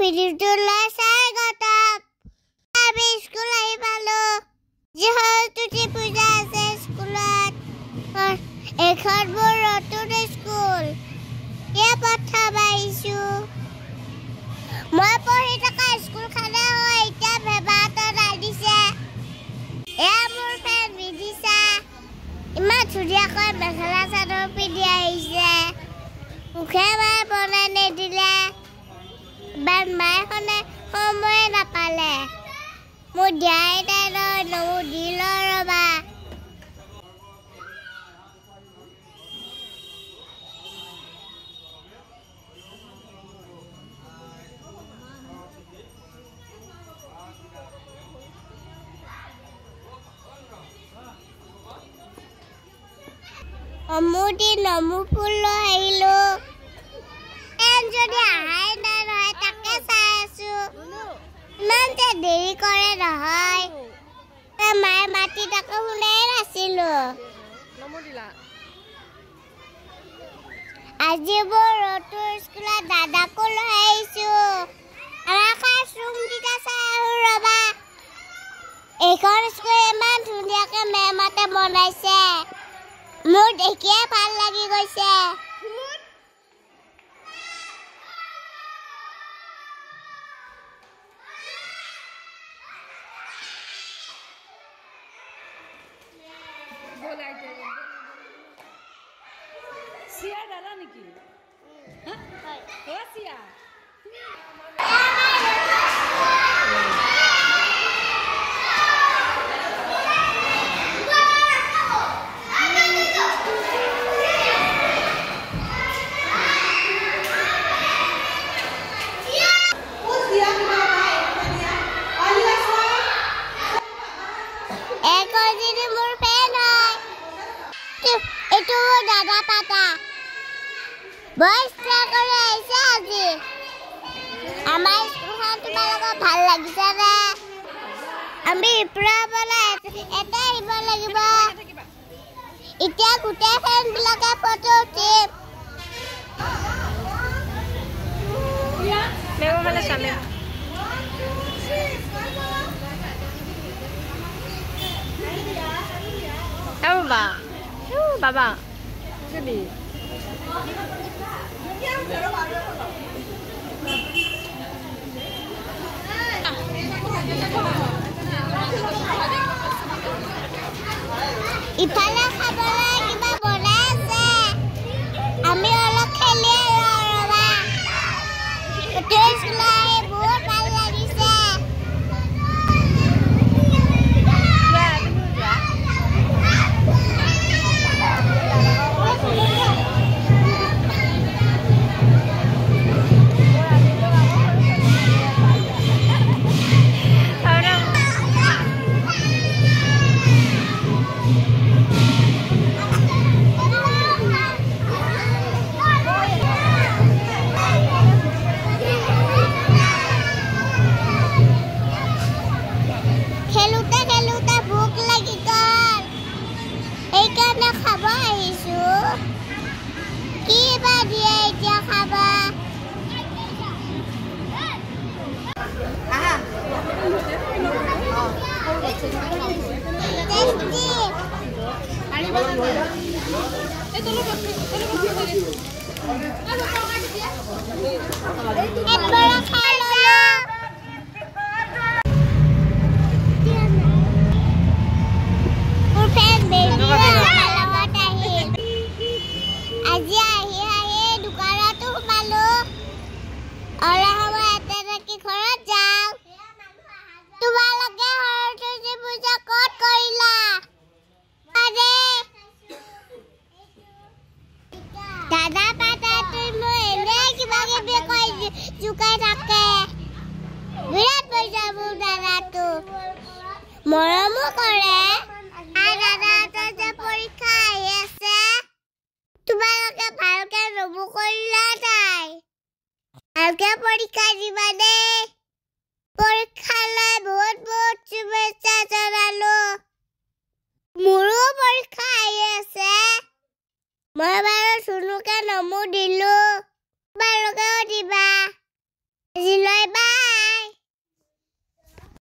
ভিডিঅ'টোলৈ স্বাগতম। আমি স্কুল আহি পালো। যিহেতু পূজা আছে স্কুলত। এখন মোৰ নতুন স্কুল। ইয়াত প্ৰথম আহিছো। মই পঢ়ি থকা স্কুলখনে হয় এতিয়া বেবাহঁতত আহিছে। এয়া মোৰ ফ্ৰেণ্ড বিদিশা। ইমান ধুনীয়াকৈ মেখেলা চাদৰ পিন্ধি আহিছে। মুখে মায়ে বনাই নিদিলে। মায়ে সময়ে নাপালে। মোৰ দিয়াই নাই মোৰ দিল ৰবা। নমু ফুল লৈ আহিলো। যদি আহাই নাই নহয় তাকে চাই আছো। ইমান যে দেৰি কৰে নহয়। মায়ে মাতি তাকে শুনাই নাছিলো। আজি মোৰ নতুন স্কুলত দাদাকো লৈ আহিছো। আমাৰ ক্লাছৰুম কেইটা চাই আহো ৰবা। এইখন স্কুল ইমান ধুনীয়াকে মেমহঁতে বনাইছে। মোৰ দেখিয়ে ভাল লাগি গৈছে। সিয়া দাদা নেকি? সিয়া এইটো মোৰ দাদা পাতা। আজি আমাৰ স্কুলখন তোমালোকৰ ভাল লাগিছে নে? আমি ইপৰা বনাই এটা আহিব লাগিব। এতিয়া গোটেই ফ্ৰেণ্ডবিলাকে ফটো উঠিম। Baba. Gini. ইফালে খাবলৈ কিবা বনাই আছে। আমি অলপ খেলি ৰবা। বহুত ভাল লাগিছে। খেলোতে ভোক লাগি গ'ল। সেইকাৰণে খাব আহিছো। কি বা দিয়ে এতিয়া খাবা। আজি আহি দোকানতো সোমালো। অলপ সময় থাকি ঘৰত যাওঁ। তোমালোকে সৰস্বতী পূজা ক'ত কৰিলা? দাদা পাতাটো মই এনে কিবা কিবি কৈ জোকাই থাকে। বিৰাট পইচা মোৰ দাদাটো। মৰমো কৰে। দাদাহঁতৰ যে পৰীক্ষা আহি আছে। তোমালোকে ভালকে নবু কৰিলা তাই। ভালকে পৰীক্ষা দিবা দেই। পৰীক্ষালৈ বহুত শুভেচ্ছা জনালো। মোৰো পৰীক্ষা আহি আছে। মই বাৰু চুনুকে নমু দিলো। বাৰু